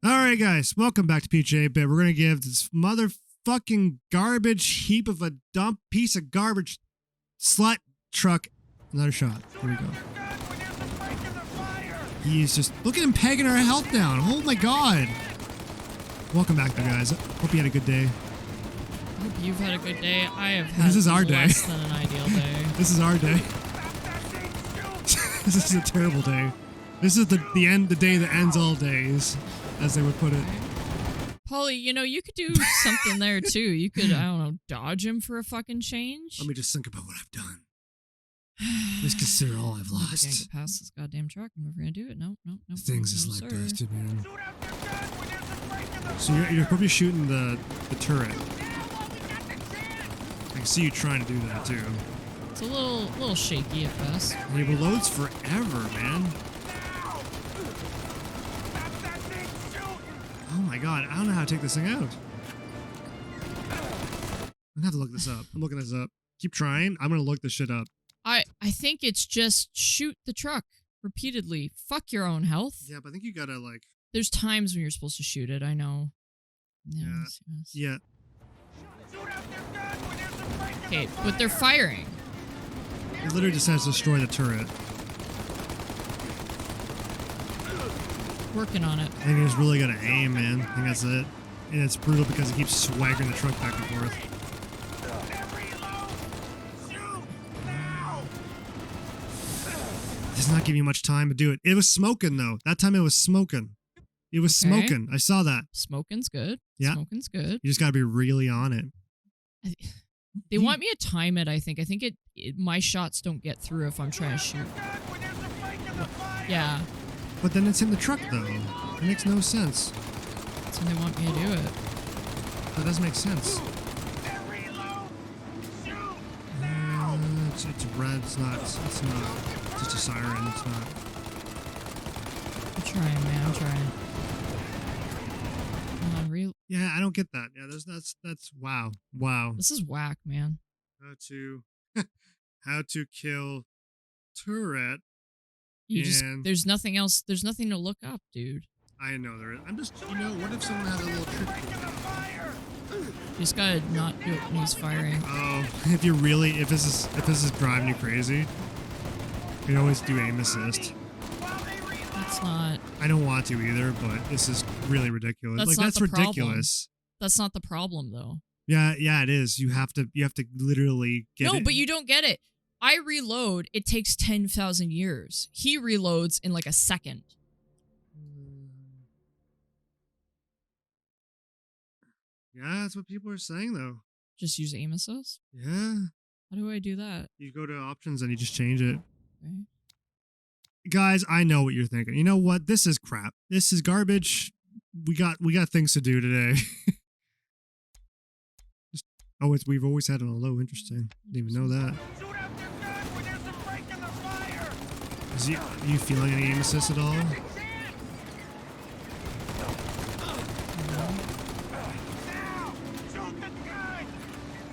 Alright guys, welcome back to PB&J. We're gonna give this motherfucking garbage heap of a dump piece of garbage slut truck another shot. Here we go. He's just, look at him pegging our health down. Oh my god. Welcome back though guys. Hope you had a good day. Hope you've had a good day. I have had This is our day. less than an ideal day. This is our day. This is a terrible day. This is the day that ends all days, as they would put it. Polly, you know, you could do something there too. You could, I don't know, dodge him for a fucking change. Let me just think about what I've done. Just consider all I've I'm never gonna lost. get past this goddamn truck. I'm never gonna do it. No. Things is no, like sir. bastard, man. So you're probably shooting the turret. I can see you trying to do that too. It's a little shaky at best. And it loads forever, man. Oh my god, I don't know how to take this thing out. I'm gonna have to look this up. I'm looking this up. Keep trying. I'm gonna look this shit up. I think it's just shoot the truck repeatedly. Fuck your own health. Yeah, but I think you gotta like. There's times when you're supposed to shoot it. I know. Yes. Yeah. Okay, but they're firing. It literally just has to destroy the turret. Working on it. I think he's really gotta aim, man. I think that's it. And it's brutal because he keeps swaggering the truck back and forth. It's not giving you much time to do it. It was smoking though. That time it was smoking. It was Okay. smoking. I saw that. Smoking's good. Yeah. Smoking's good. You just gotta be really on it. They want me to time it, I think. I think my shots don't get through if I'm trying to shoot. Yeah. But then it's in the truck though. It makes no sense. That's when they want me to do it. That doesn't make sense. It's red. It's not. It's just a siren. It's not. I'm trying, man. I'm trying. Yeah, I don't get that. Yeah, that's wow. Wow. This is whack, man. How to kill turret. There's nothing else. There's nothing to look up, dude. I know there is. I'm just, what if someone had a little trick for me? You just gotta not do it when he's firing. Oh, if this is driving you crazy, you can always do aim assist. That's not. I don't want to either, but this is really ridiculous. That's ridiculous. That's not the problem, though. Yeah, it is. You have to literally get it. No, but you don't get it. I reload. It takes 10,000 years. He reloads in like a second. Yeah, that's what people are saying though. Just use aim assist? Yeah. How do I do that? You go to options and you just change it. Okay. Guys, I know what you're thinking. You know what? This is crap. This is garbage. We got things to do today. We've always had it on low. Interesting. Didn't even know that. Are you feeling any aim assist at all?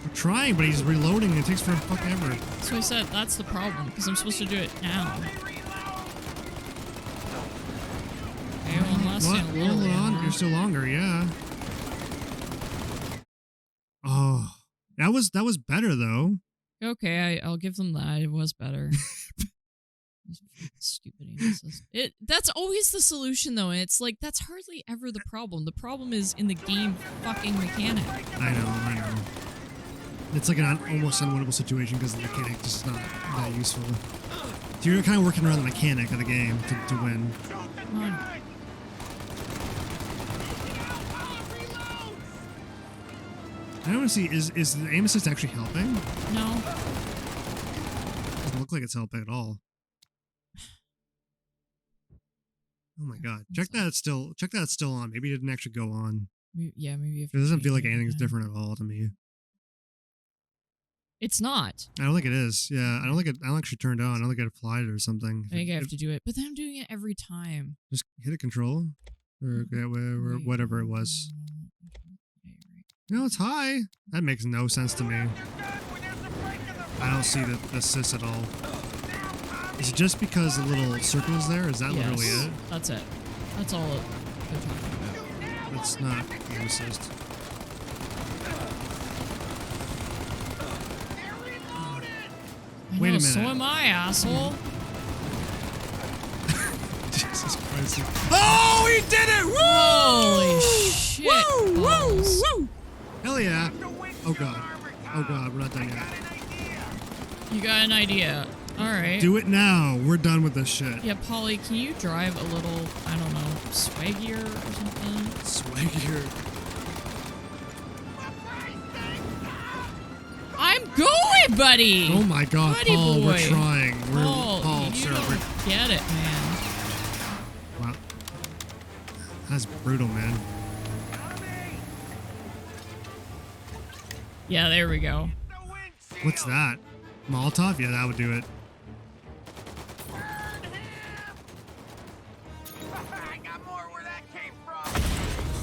We're trying, but he's reloading and it takes forever. So I said that's the problem, because I'm supposed to do it now. Okay, well, I'm lasting a little Hold on, longer. you're still longer, yeah. Oh, that was better though. Okay, I'll give them that. It was better. Stupid aim assist. That's always the solution, though, and it's like, that's hardly ever the problem. The problem is in the game fucking mechanic. I know. It's like an almost unwinnable situation because the mechanic just not that useful. So you're kind of working around the mechanic of the game to win. Come on. I don't want to see, is the aim assist actually helping? No. Doesn't look like it's helping at all. Oh my god. Check that it's still on. Maybe it didn't actually go on. Yeah, maybe if It doesn't feel like anything's different at all to me. It's not. I don't think it is. Yeah, I don't actually turned on. I don't think it applied or something. I think I have to do it, but then I'm doing it every time. Just hit a control or whatever it was. No, it's high. That makes no sense to me. I don't see the assist at all. Is it just because the little circle is there? Is that literally it? That's it. That's all. they're talking about. That's not aim assist. I Wait a know, minute. So am I, asshole. Jesus Christ. Oh, he did it! Woo! Holy shit. Woo! balls. Woo! Woo! Hell yeah. Oh god. Oh god, we're not done yet. You got an idea. Alright. Do it now. We're done with this shit. Yeah, Polly, can you drive a little, I don't know, swaggier or something? Swaggier. I'm going, buddy! Oh my god, Buddy Paul, boy. we're trying. We're Paul, you sir, don't get it, man. wow. That's brutal, man. Yeah, there we go. What's that? Molotov? Yeah, that would do it.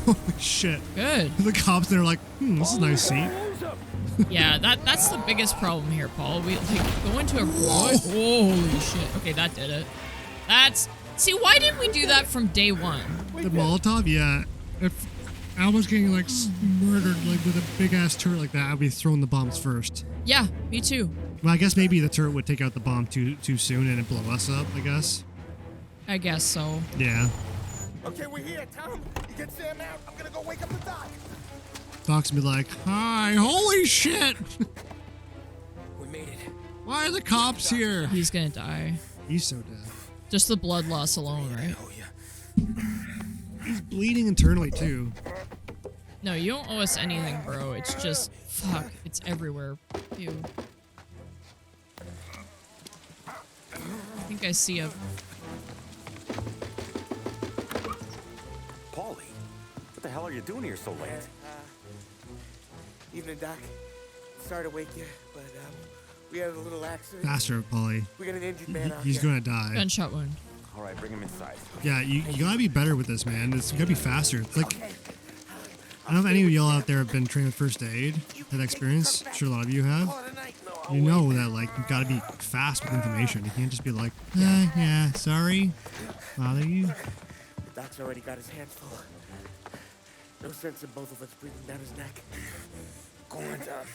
Holy shit. Good. The cops, they're like, this is a nice seat. Yeah, that's the biggest problem here, Paul. We like go into a holy shit. Okay, that did it. See, why didn't we do that from day one? The Molotov? Yeah. If I was getting like murdered like with a big ass turret like that, I'd be throwing the bombs first. Yeah, me too. Well, I guess maybe the turret would take out the bomb too soon and it blow us up, I guess. I guess so. Yeah. Okay, we're here, Tom. You get Sam out. I'm gonna go wake up the doc. Doc's be like, hi, holy shit! We made it. Why are the cops here? He's gonna die. He's so dead. Just the blood loss alone, right? Oh yeah. He's bleeding internally too. No, you don't owe us anything, bro. It's just, fuck, it's everywhere. Ew. I think I see a... Paulie, what the hell are you doing here so late? Evening, Doc. Sorry to wake you, but we had a little accident. Faster, Polly. We got an injured man out He's here. gonna die. gunshot wound. All right, bring him inside. Yeah, you gotta be better with this, man. You gotta be faster. It's like, I don't know if any of y'all out there have been trained with first aid, that experience. I'm sure a lot of you have. Call it a night. No, You know that, like, you gotta be fast with information. You can't just be like, yeah, sorry. Bother you? The doc's already got his hands full. No sense in both of us breathing down his neck. Go on, Tom.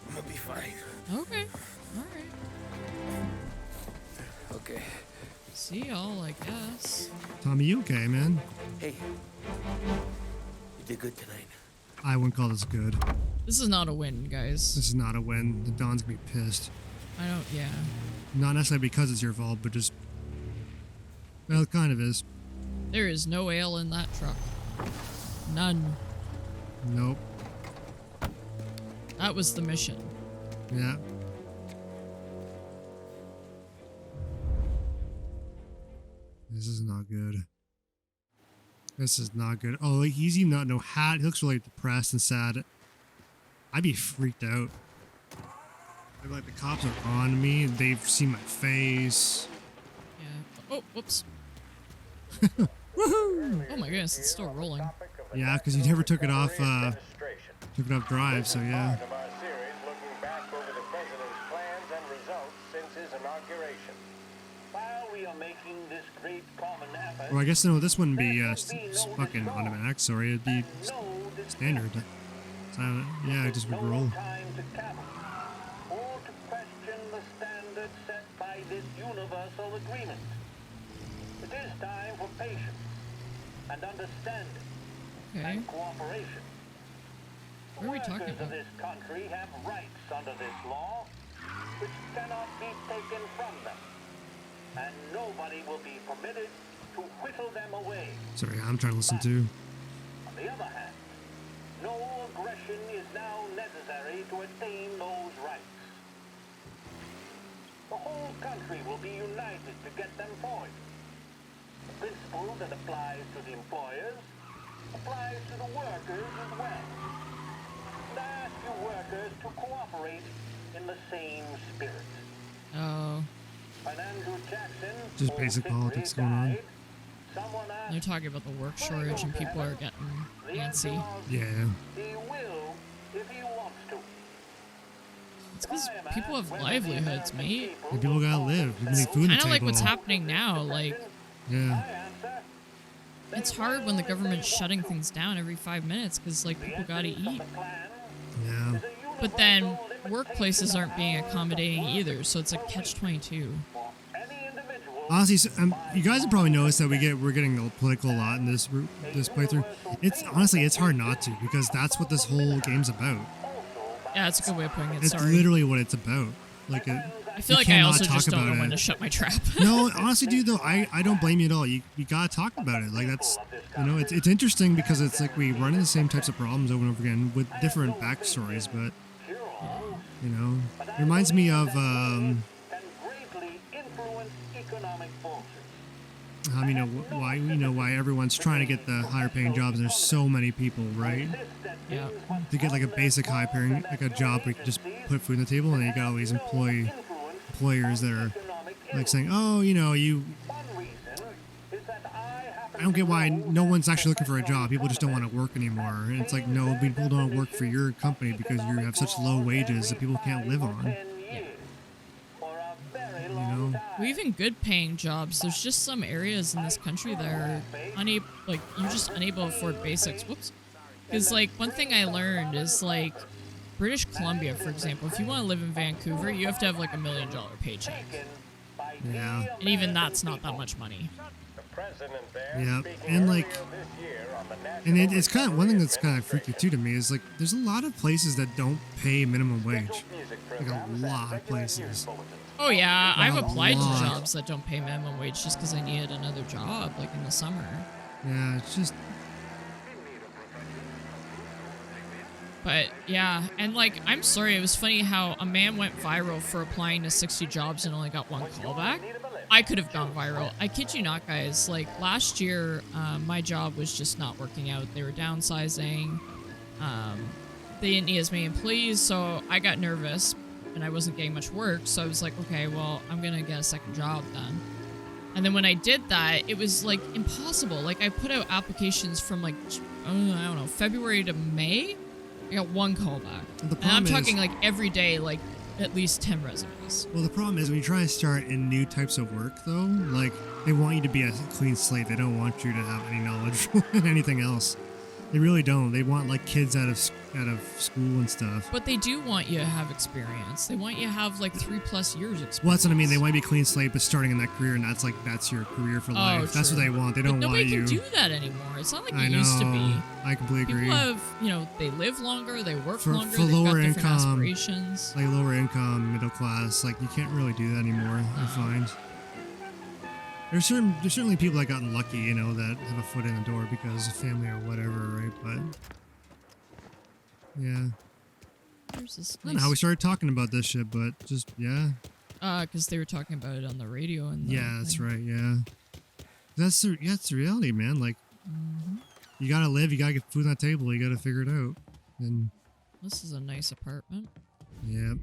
I'm gonna be fine. Okay. Alright. Okay. See y'all, I guess. Tommy, you okay, man? Hey. You did good tonight. I wouldn't call this good. This is not a win, guys. This is not a win. The Don's gonna be pissed. Yeah. Not necessarily because it's your fault, but just... Well, it kind of is. There is no ale in that truck. None. Nope. That was the mission. Yeah. This is not good. This is not good. Oh, like, he's even not no hat. He looks really depressed and sad. I'd be freaked out. Like the cops are on me and they've seen my face. Yeah. Oh, whoops. Woohoo! Oh my goodness, it's still rolling. Yeah, because he never took it off drive, so yeah. Of our series looking back over the president's plans and results since his inauguration. While we are making this great common effort, Well, I guess no, this wouldn't be fucking automatic. Sorry, it'd be no standard. So, yeah, I just would roll. time to cavil or to question the standards set by this universal agreement. It is time for patience and understanding Okay. and cooperation. What are we talking Workers of about? this country have rights under this law, which cannot be taken from them, and nobody will be permitted to whittle them away. Sorry, I'm trying to listen to. On the other hand, no aggression is now necessary to attain those rights. The whole country will be united to get them forward. The principle that applies to the employers applies to the workers as well. And I ask you workers to cooperate in the same spirit. Oh. When Andrew Jackson Just basic politics going on. someone asked, They're talking about the work shortage and people are getting the answer antsy. was, Yeah. he will if he wants to. It's because people have livelihoods, mate. Yeah, people gotta live. People need food on the Kind of like table. what's happening now. Like, Yeah. My answer, it's hard when the government's shutting things down every 5 minutes because, like, people gotta eat. Yeah. But then workplaces aren't being accommodating either, so it's a catch-22. Honestly, you guys have probably noticed that we're getting political a lot in this playthrough. It's honestly, it's hard not to, because that's what this whole game's about. Yeah, that's a good way of putting it. It's Sorry. literally what it's about. Like, I feel like I also just don't know when to shut my trap. No, honestly, dude, though, I don't blame you at all. You gotta talk about it. Like, that's, you know, it's interesting because it's like we run into the same types of problems over and over again with different backstories, but, you know, it reminds me of, why everyone's trying to get the higher paying jobs. There's so many people, right? Yeah. To get like a basic high paying, like a job where you can just put food on the table, and then you got all these employers that are like saying, oh, you know, I don't get why no one's actually looking for a job. People just don't want to work anymore. And it's like, no, people don't work for your company because you have such low wages that people can't live on. You know? Well, even good paying jobs, there's just some areas in this country that are unable, like, you're just unable to afford basics. Whoops. Because, like, one thing I learned is, like, British Columbia, for example, if you want to live in Vancouver, you have to have, like, $1 million paycheck. Yeah. And even that's not that much money. Yeah. And, like, and it's kind of, one thing that's kind of freaky, too, to me is, like, there's a lot of places that don't pay minimum wage. Like, a lot of places. Oh, yeah. I've applied to jobs that don't pay minimum wage just because I needed another job, like, in the summer. Yeah, it's just... But, yeah, and, like, I'm sorry, it was funny how a man went viral for applying to 60 jobs and only got one callback. I could have gone viral. I kid you not, guys. Like, last year, my job was just not working out. They were downsizing. They didn't need as many employees, so I got nervous, and I wasn't getting much work, so I was like, okay, well, I'm gonna get a second job then. And then when I did that, it was, like, impossible. Like, I put out applications from, like, I don't know, February to May. I got one callback. And I'm talking like every day, like at least 10 resumes. Well, the problem is when you try to start in new types of work, though, like they want you to be a clean slate. They don't want you to have any knowledge in anything else. They really don't. They want like kids out of school and stuff. But they do want you to have experience. They want you to have like 3+ years experience. Well, that's what I mean. They want to be clean slate, but starting in that career, and that's your career for life. Oh, that's what they want. They don't want you. Nobody can do that anymore. It's not like I it know. used to be. I completely agree. People have, they live longer, they work longer, for they've lower got different income, aspirations. like lower income, middle class, like you can't really do that anymore. I find. There's certainly people that gotten lucky, that have a foot in the door because of family or whatever, right? But yeah. There's this I don't know how we started talking about this shit, but just yeah. Because they were talking about it on the radio and that's right, yeah. That's the reality, man. Like, you gotta live, you gotta get food on the table, you gotta figure it out. And this is a nice apartment. yeah.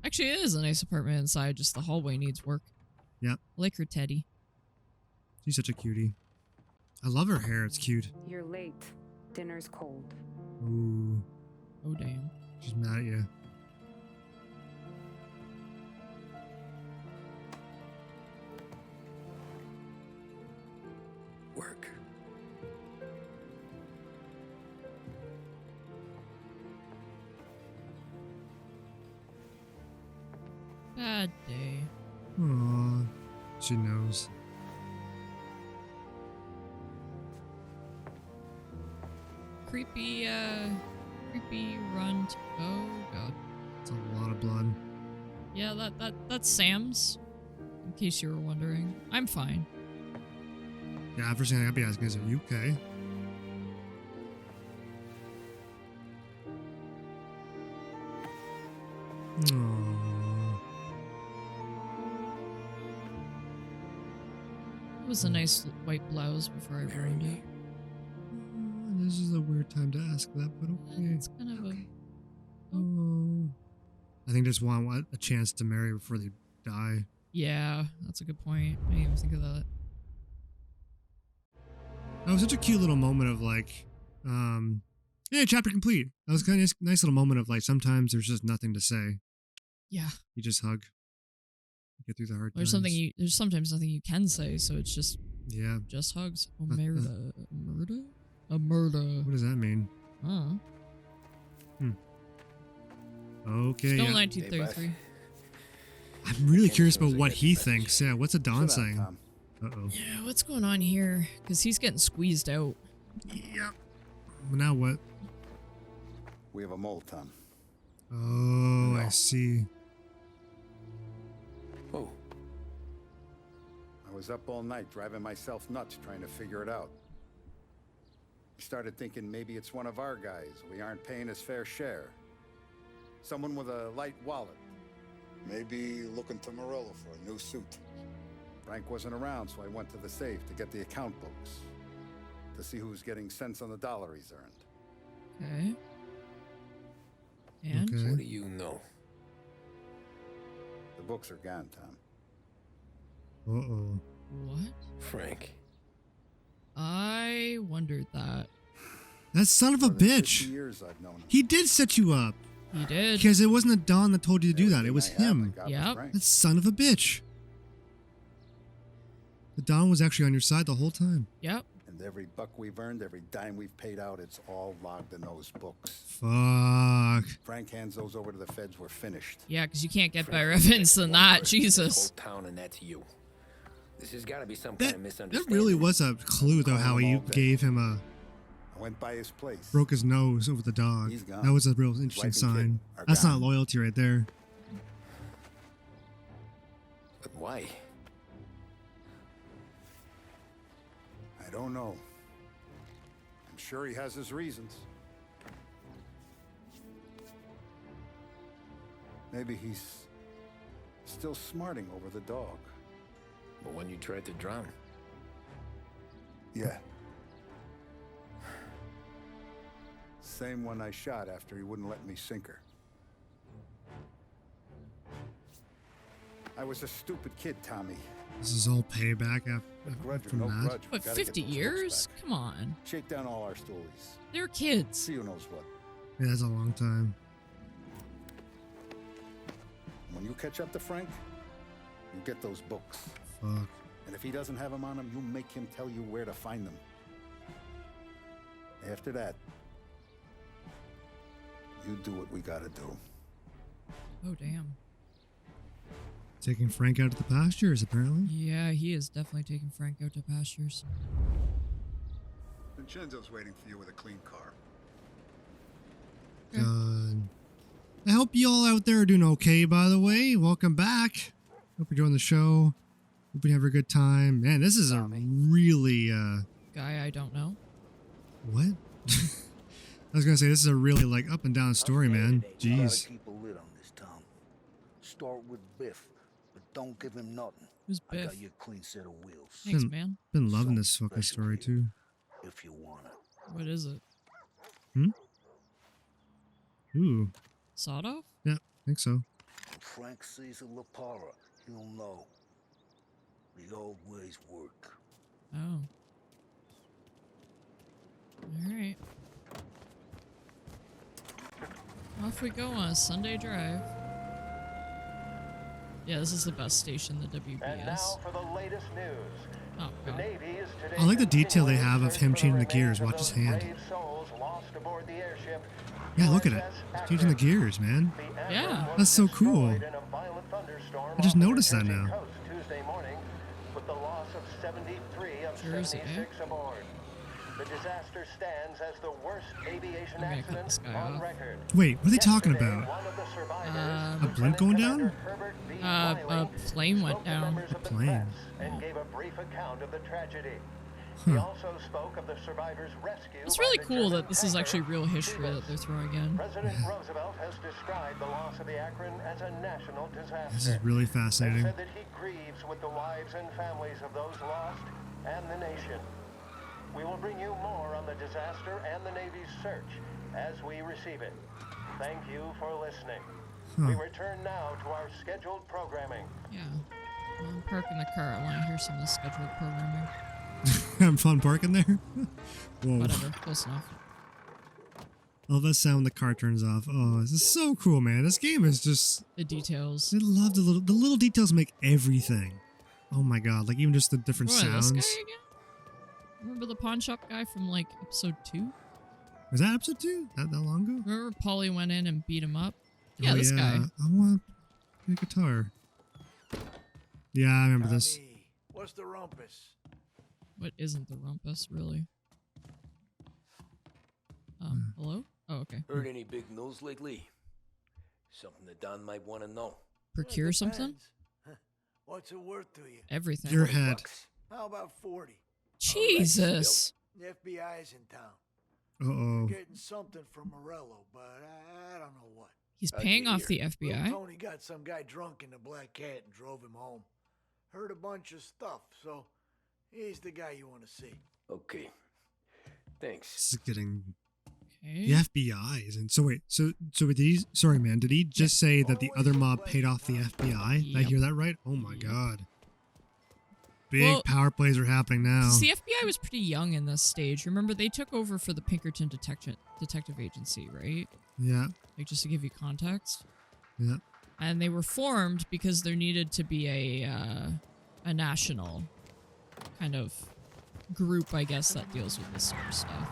Actually, it is a nice apartment inside. Just the hallway needs work. Yep. I like her Teddy. She's such a cutie. I love her hair. It's cute. You're late. Dinner's cold. Ooh. Oh, damn. She's mad at you. Work. Bad day. Aww. She knows. Creepy run. Oh, God. It's a lot of blood. Yeah, that's Sam's. In case you were wondering. I'm fine. Yeah, first thing I'd be asking is, are you okay? Aww. It was a nice white blouse before I ruined it. This is a weird time to ask that, but okay. It's kind of a... Oh. I think they just want a chance to marry before they die. Yeah, that's a good point. I didn't even think of that. That was such a cute little moment of like, yeah, chapter complete. That was kind of a nice little moment of like, sometimes there's just nothing to say. Yeah. You just hug. Get through the hard times. There's sometimes nothing you can say, so it's just Yeah. Just hugs. Omerta. Murder? A murder. What does that mean? Oh. Okay. Still Yeah. 1933. I'm really curious about what he thinks. Yeah. What's a Don Sit down, saying? Tom. Uh-oh. Yeah, what's going on here? Because he's getting squeezed out. Yep. Well, now what? We have a mole, Tom. Oh, I see. Oh, I was up all night driving myself nuts trying to figure it out. I started thinking maybe it's one of our guys. We aren't paying his fair share. Someone with a light wallet. Maybe looking to Morello for a new suit. Frank wasn't around, so I went to the safe to get the account books. To see who's getting cents on the dollar he's earned. Okay. And? Okay. what do you know? The books are gone, Tom. Uh-oh. What? Frank. I wondered that. That son of a More than 50 bitch. years I've known him. He did set you up. He did. Because it wasn't a Don that told you to do that. It was Everything I have, him. I got Yep. from Frank. That son of a bitch. The Don was actually on your side the whole time. Yep. And every buck we've earned, every dime we've paid out, it's all logged in those books. Fuck. Frank hands those over to the feds, we're finished. Yeah, because you can't get Frank better is evidence the than one that. person in this Jesus. whole town, and that's you. This has got to be some That, kind of that misunderstanding. really was a clue, though, how he gave him a... I went by his place. broke his nose over the dog. He's gone. That was a real interesting wife and sign. kid are That's not gone. loyalty right there. But why? I don't know. I'm sure he has his reasons. Maybe he's still smarting over the dog. But when you tried to drown, Yeah. Same one I shot after he wouldn't let me sink her. I was a stupid kid, Tommy. This is all payback But grudge or from no that. grudge, we What, gotta get 50 those books years? back. Come on. Shake down all our stories. They're kids. See who knows what. Yeah, that's a long time. When you catch up to Frank, you get those books. Fuck. And if he doesn't have them on him, you make him tell you where to find them. After that, you do what we gotta do. Oh, damn. Taking Frank out of the pastures, apparently. Yeah, he is definitely taking Frank out to pastures. Vincenzo's waiting for you with a clean car. God. I hope you all out there are doing okay, by the way. Welcome back. Hope you're enjoying the show. Hope you have a good time. Man, this is a really, Guy I don't know. what? I was gonna say, this is a really, like, up and down story, man. You gotta Jeez. keep a lid on this, Tom. Start with Biff, but don't give him nothing. Who's I got Biff? you a clean set of wheels, Thanks, Been- man. Been loving Something this fucking special story, here. too. if you wanna. What is it? Ooh. Sawed off? Yeah, I think so. When Frank sees a Lapara, he'll know. The old ways work. Oh. Alright. Off we go on a Sunday drive. Yeah, this is the best station the And now WBS. for the latest news. Oh, The God. Navy is today I like the detail they have of him continuing changing the gears. search for Watch his those hand. brave souls lost aboard the airship Yeah, look at it. USS He's changing the Akron. gears, man. The Akron Yeah. was That's so cool. destroyed in a violent thunderstorm I just off the noticed that Jersey now. coast Tuesday morning, with the loss of 73 of Jersey, eh? 76 aboard. The disaster stands as the worst aviation I'm gonna cut accident this guy on off. record. Wait, what are they talking Yesterday, about? one of the survivors, A blimp Lieutenant going Commander down? Herbert B. A Wiley, plane went spoke to down. members of the plane. press and gave a brief account of the tragedy. He also spoke of the survivors' rescue. It's by really the cool German that this is tanker actually real history that they're throwing in. President Roosevelt has described the loss of the Akron as a national disaster. This is really and fascinating. said that he grieves with the wives and families of those lost and the nation. We will bring you more on the disaster and the Navy's search as we receive it. Thank you for listening. We return now to our scheduled programming. Yeah. Well, I'm parking the car. I want to hear some of the scheduled programming. Having fun parking there? Whoa. Whatever. Close enough. I love that sound when the car turns off. Oh, this is so cool, man. This game is just... The details. I love the little details make everything. Oh my god, like even just the different Boy, sounds. this guy again? Remember the pawn shop guy from like episode 2? Was that episode 2? That long ago? Remember Paulie went in and beat him up? Yeah, Oh, this guy. I want a guitar. Yeah, I remember this. Tommy, what's the rumpus? What isn't the rumpus, really? Hello? Oh, okay. Heard any big news lately? Something that Don might want to know. Procure something? Depends. Huh. What's it worth to you? Everything. Your 20 head. bucks. How about 40? Jesus. The FBI's in town. Uh-oh. Getting something from Morello, but I don't know what. He's How'd paying you off the hear? FBI. Little Tony got some guy drunk in the Black Cat and drove him home. Heard a bunch of stuff, so he's the guy you want to see. Okay. Thanks. This is getting... Okay. The FBI isn't... So wait, so did he... Sorry, man. Did he just say that the other mob paid off the FBI? Did I Yep. hear that right? Oh my Yep. god. Big Well, power plays are happening now. 'Cause the FBI was pretty young in this stage. Remember, they took over for the Pinkerton Detective Agency, right? Yeah, Like, just to give you context. yeah. And they were formed because there needed to be a national kind of group, I guess, that deals with this sort of stuff.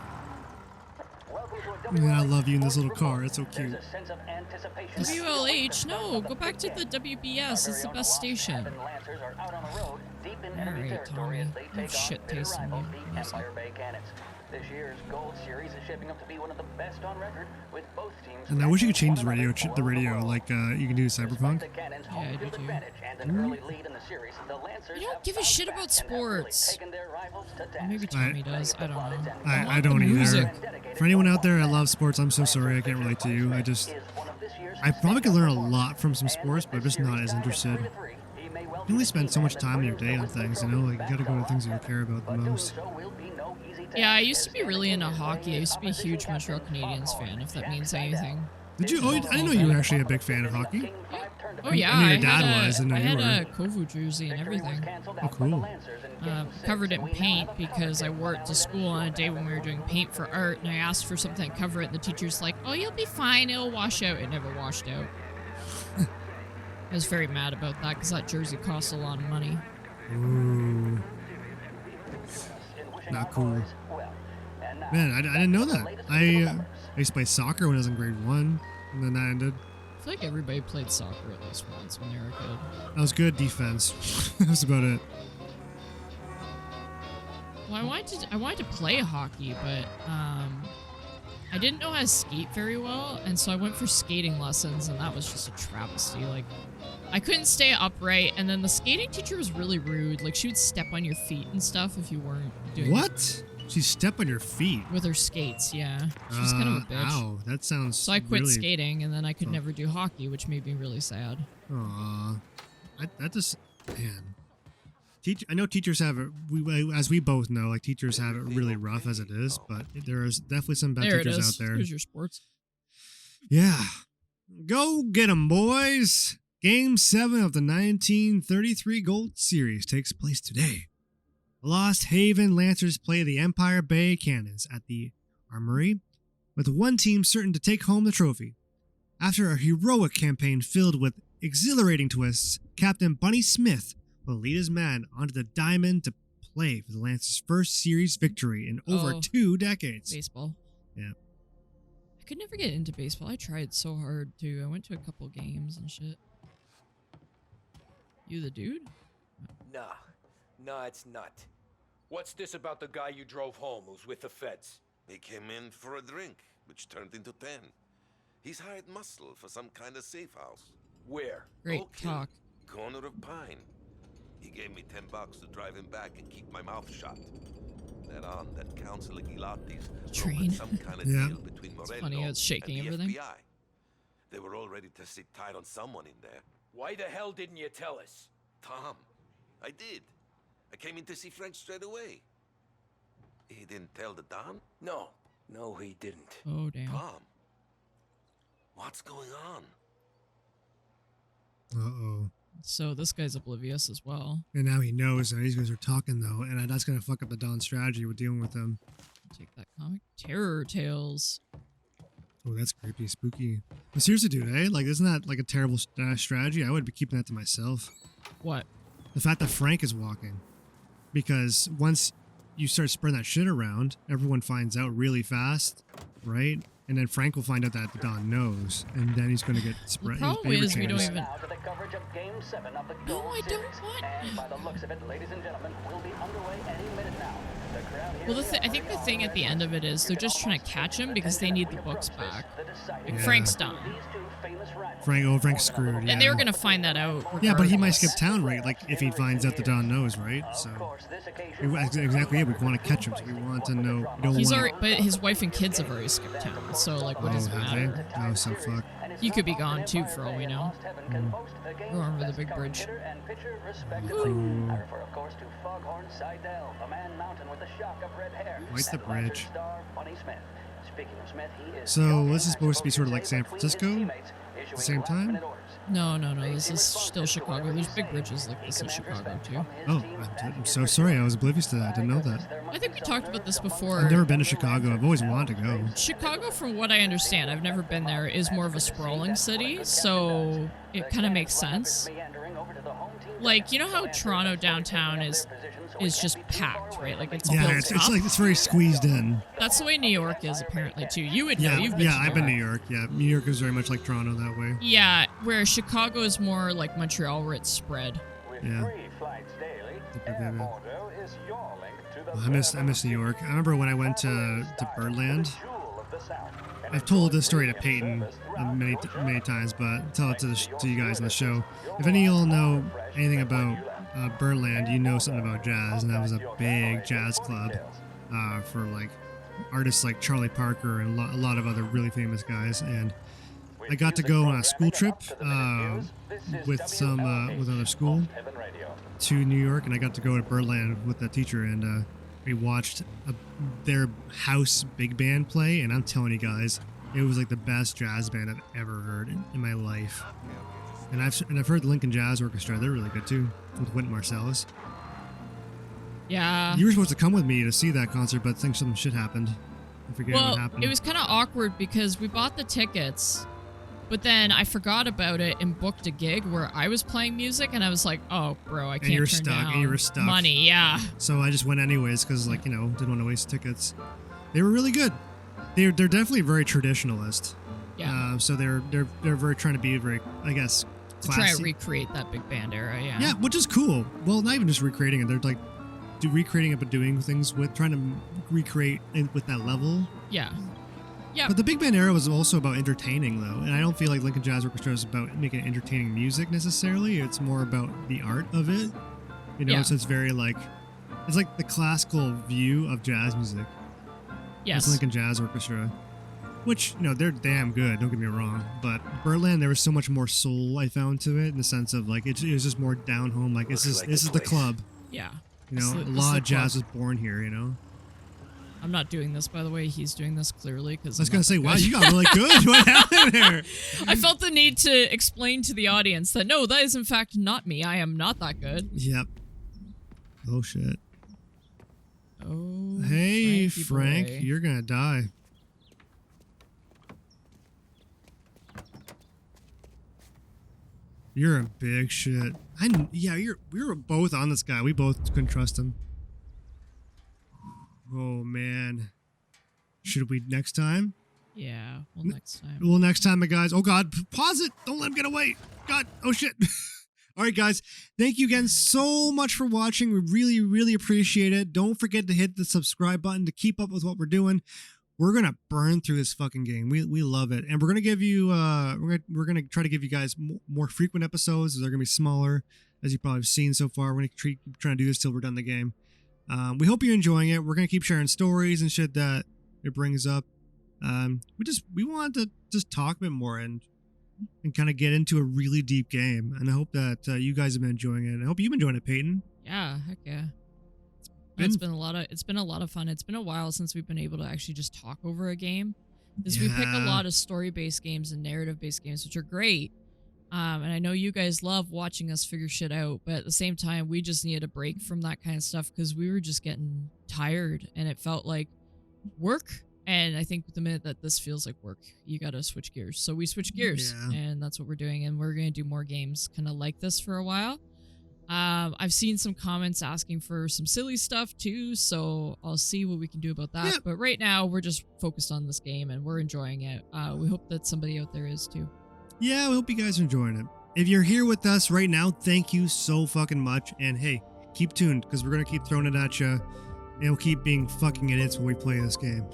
Man, I love you in this little car. It's so cute. There's a sense of anticipation. WLH, no, go back to the WBS. It's the best station. Lancers are out on the road, deep in enemy Alright, territory as Tommy. they You take have shit on bitter taste in rivals, you. the Yes, Empire Bay Cannons. This year's Gold Series is shaping up to be one of the best on record, with both teams. And I wish you could change the one radio, another the all radio over the like world. you can do Despite Cyberpunk. the Cannons' Yeah, home I do field too. advantage and an early lead in the series, the Lancers I don't have give a bounced shit back about and have really sports. taken their rivals to Or task. maybe Tommy does. I don't know. I want don't the either. music. For anyone out there that loves sports, I'm so sorry I can't relate to you. I probably could learn a lot from some sports, but I'm just not as interested. You only spend so much time in your day on things, you know? Like, you gotta go to things you care about the most. Yeah, I used to be really into hockey. I used to be a huge Montreal Canadiens fan, if that means anything. Did you? Oh, I didn't know you were actually a big fan of hockey. Oh yeah, I knew your I dad had was, and I you had were. a Kovu jersey and everything. Oh, cool. Covered it in paint because I wore it to school on a day when we were doing paint for art, and I asked for something to cover it, and the teacher's like, "Oh, you'll be fine. It'll wash out." It never washed out. I was very mad about that because that jersey costs a lot of money. Ooh. Not cool. Man, I didn't know that. I used to play soccer when I was in grade 1, and then that ended. I feel like everybody played soccer at least once when they were a kid. I was good at defense. That was about it. Well, I wanted to play hockey, but I didn't know how to skate very well, and so I went for skating lessons, and that was just a travesty. Like, I couldn't stay upright, and then the skating teacher was really rude. Like, she would step on your feet and stuff if you weren't doing What? She stepped on your feet. with her skates. Yeah, she was kind of a bitch. Ow, that sounds. So I quit really... skating, and then I could never do hockey, which made me really sad. Aw, that just man. I know teachers have it. As we both know, like teachers have it really rough as it is. But there is definitely some bad There it teachers is. out there. Here's your sports. Yeah, go get 'em, boys. Game 7 of the 1933 Gold Series takes place today. The Lost Haven Lancers play the Empire Bay Cannons at the Armory, with one team certain to take home the trophy. After a heroic campaign filled with exhilarating twists, Captain Bunny Smith will lead his men onto the diamond to play for the Lancers' first series victory in over Oh. 2 decades. Baseball. Yeah. I could never get into baseball. I tried so hard too. I went to a couple games and shit. You the dude? Nah, it's not. What's this about the guy you drove home who's with the feds? He came in for a drink, which turned into 10. He's hired muscle for some kind of safe house. Where? Great Oak Hill, talk. corner of Pine. He gave me $10 to drive him back and keep my mouth shut. That on that Councilor Gilatti's Train. some kind of Yeah. deal between Morello funny how it's shaking and the everything. FBI. They were all ready to sit tight on someone in there. Why the hell didn't you tell us? Tom, I did. I came in to see Frank straight away. He didn't tell the Don? No, he didn't. Oh damn. Tom, what's going on? Uh-oh. So this guy's oblivious as well. And now he knows, and these guys are talking, though, and that's going to fuck up the Don strategy with dealing with them. Take that comic. Terror Tales. Oh, that's creepy, spooky. But seriously, dude, eh? Like, isn't that like a terrible strategy? I would be keeping that to myself. What? The fact that Frank is walking. Because once you start spreading that shit around, everyone finds out really fast, right? And then Frank will find out that the Don knows, and then he's going to get spread. The problem is we don't even... Now to the coverage of Game 7 of the No, Gold I don't Series. want... And by the looks of it, ladies and gentlemen, we'll be underway any minute now. The crowd here Well, the I think the thing at the end of it is they're just trying to catch him because they need the books back. Like, Yeah. Frank's done. Frank's screwed, yeah. And they were going to find that out. Yeah, but he might skip regardless. town, right? Like, if he finds out the Don knows, right? So, exactly, yeah, we want to catch him, so we want to know. We don't He's want... already, but his wife and kids have already skipped town, so, like, what does it have they? matter? Oh, so fuck. He could be gone, too, for all we know. Go over the big bridge. Ooh. I refer, of course, to Foghorn Seidel, a man mountain with a shock of red hair. What's the bridge? Star Bunny Smith. Speaking of Smith, he is So, this is supposed to be sort of like San Francisco at the same time? No, this is still Chicago. There's big bridges like this in Chicago, too. Oh, I'm so sorry. I was oblivious to that. I didn't know that. I think we talked about this before. I've never been to Chicago. I've always wanted to go. Chicago, from what I understand, I've never been there, is more of a sprawling city, so it kind of makes sense. Like, you know how Toronto downtown is just packed, right? Like, it's Yeah, built it's up. like it's very squeezed in. That's the way New York is, apparently, too. You would know. Yeah, You've been to I've been to New York. Yeah, New York is very much like Toronto that way. Yeah, where Chicago is more like Montreal, where it's spread. Yeah. I miss New York. I remember when I went to Birdland. I've told this story to Peyton many times, but tell it to you guys on the show. If any of y'all know anything about Birdland, you know something about jazz, and that was a big jazz club for like artists like Charlie Parker and a lot of other really famous guys. And I got to go on a school trip with another school to New York, and I got to go to Birdland with the teacher, and we watched their house big band play, and I'm telling you guys, it was like the best jazz band I've ever heard in my life. And I've heard the Lincoln Jazz Orchestra; they're really good too, with Wynton Marsalis. Yeah. You were supposed to come with me to see that concert, but I think some shit happened. I forget what happened. It was kind of awkward because we bought the tickets, but then I forgot about it and booked a gig where I was playing music, and I was like, "Oh, bro, I can't you're turn stuck, down and you were stuck. money." Yeah. So I just went anyways because, like, didn't want to waste tickets. They were really good. They're definitely very traditionalist. Yeah. So they're very trying to be very, I guess, classy. Try to recreate that big band era. Yeah. Yeah, which is cool. Well, not even just recreating it. They're like recreating it, but doing things with trying to recreate it with that level. Yeah. Yeah. But the big band era was also about entertaining, though, and I don't feel like Lincoln Jazz Orchestra is about making entertaining music necessarily. It's more about the art of it. Yeah. So it's very like it's like the classical view of jazz music. Yes. It's Lincoln Jazz Orchestra, which they're damn good. Don't get me wrong, but Birdland, there was so much more soul I found to it in the sense of like it was just more down home. Like this is the club. Yeah. A lot of jazz was born here. I'm not doing this, by the way. He's doing this clearly because I was gonna say, wow, you got really good. What happened there? I felt the need to explain to the audience that no, that is in fact not me. I am not that good. Yep. Oh shit. Oh. Hey, Frankie Frank, boy. you're gonna die. You're in big shit. We were both on this guy. We both couldn't trust him. Oh man. Should we next time? Yeah, well, next time. Well, next time, my guys. Oh god, pause it. Don't let him get away. God, oh shit. All right, guys. Thank you again so much for watching. We really, really appreciate it. Don't forget to hit the subscribe button to keep up with what we're doing. We're gonna burn through this fucking game. We love it, and we're gonna give you we're gonna try to give you guys more frequent episodes. They're gonna be smaller, as you probably have seen so far. We're gonna keep trying to do this till we're done the game. We hope you're enjoying it. We're gonna keep sharing stories and shit that it brings up. We want to just talk a bit more and kind of get into a really deep game. And I hope that you guys have been enjoying it. I hope you've been enjoying it, Peyton. Yeah, heck yeah. It's been a lot of fun. It's been a while since we've been able to actually just talk over a game. Because we pick a lot of story-based games and narrative-based games, which are great. And I know you guys love watching us figure shit out, but at the same time, we just needed a break from that kind of stuff because we were just getting tired and it felt like work. And I think the minute that this feels like work, you gotta switch gears. So we switch gears, and that's what we're doing. And we're gonna do more games kind of like this for a while. I've seen some comments asking for some silly stuff too, so I'll see what we can do about that. Yeah. But right now, we're just focused on this game and we're enjoying it. We hope that somebody out there is too. Yeah, we hope you guys are enjoying it. If you're here with us right now, thank you so fucking much. And hey, keep tuned because we're going to keep throwing it at you. And we'll keep being fucking idiots when we play this game.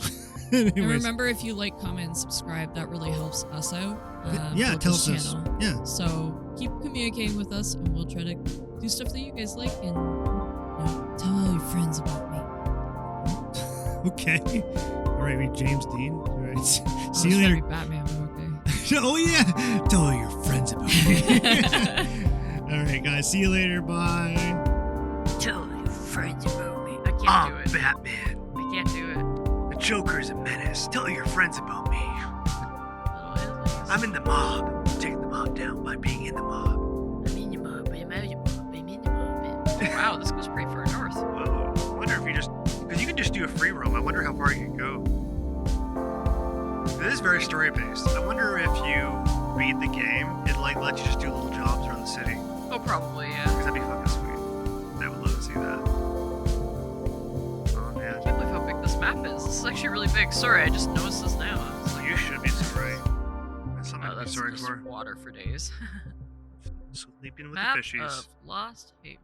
And remember, if you like, comment, and subscribe, that really helps us out. Yeah, tell us this this. channel. Yeah. So keep communicating with us and we'll try to do stuff that you guys like and tell all your friends about me. Okay. All right, we James Dean. All right. See you I was trying to later. be Batman, but okay. Oh, yeah. Tell all your friends about me. All right, guys. See you later. Bye. Tell your friends about me. I can't do it. Batman. I can't do it. The Joker's a menace. Tell your friends about me. I'm in the mob. Taking the mob down by being in the mob. I'm in the mob. I'm out of the mob. I'm in the mob. Wow, this goes pretty far north. Whoa. I wonder if you just... Because you can just do a free roam. I wonder how far you can go. It is very story-based. I wonder if you read the game, it like lets you just do little jobs around the city. Oh, probably, yeah. Because that'd be fucking sweet. I would love to see that. Oh, man. I can't believe how big this map is. This is actually really big. Sorry, I just noticed this now. I was like, You should be sorry. That's something to be that's sorry just for. water for days. Sleeping with Map the fishies. of Lost Haven.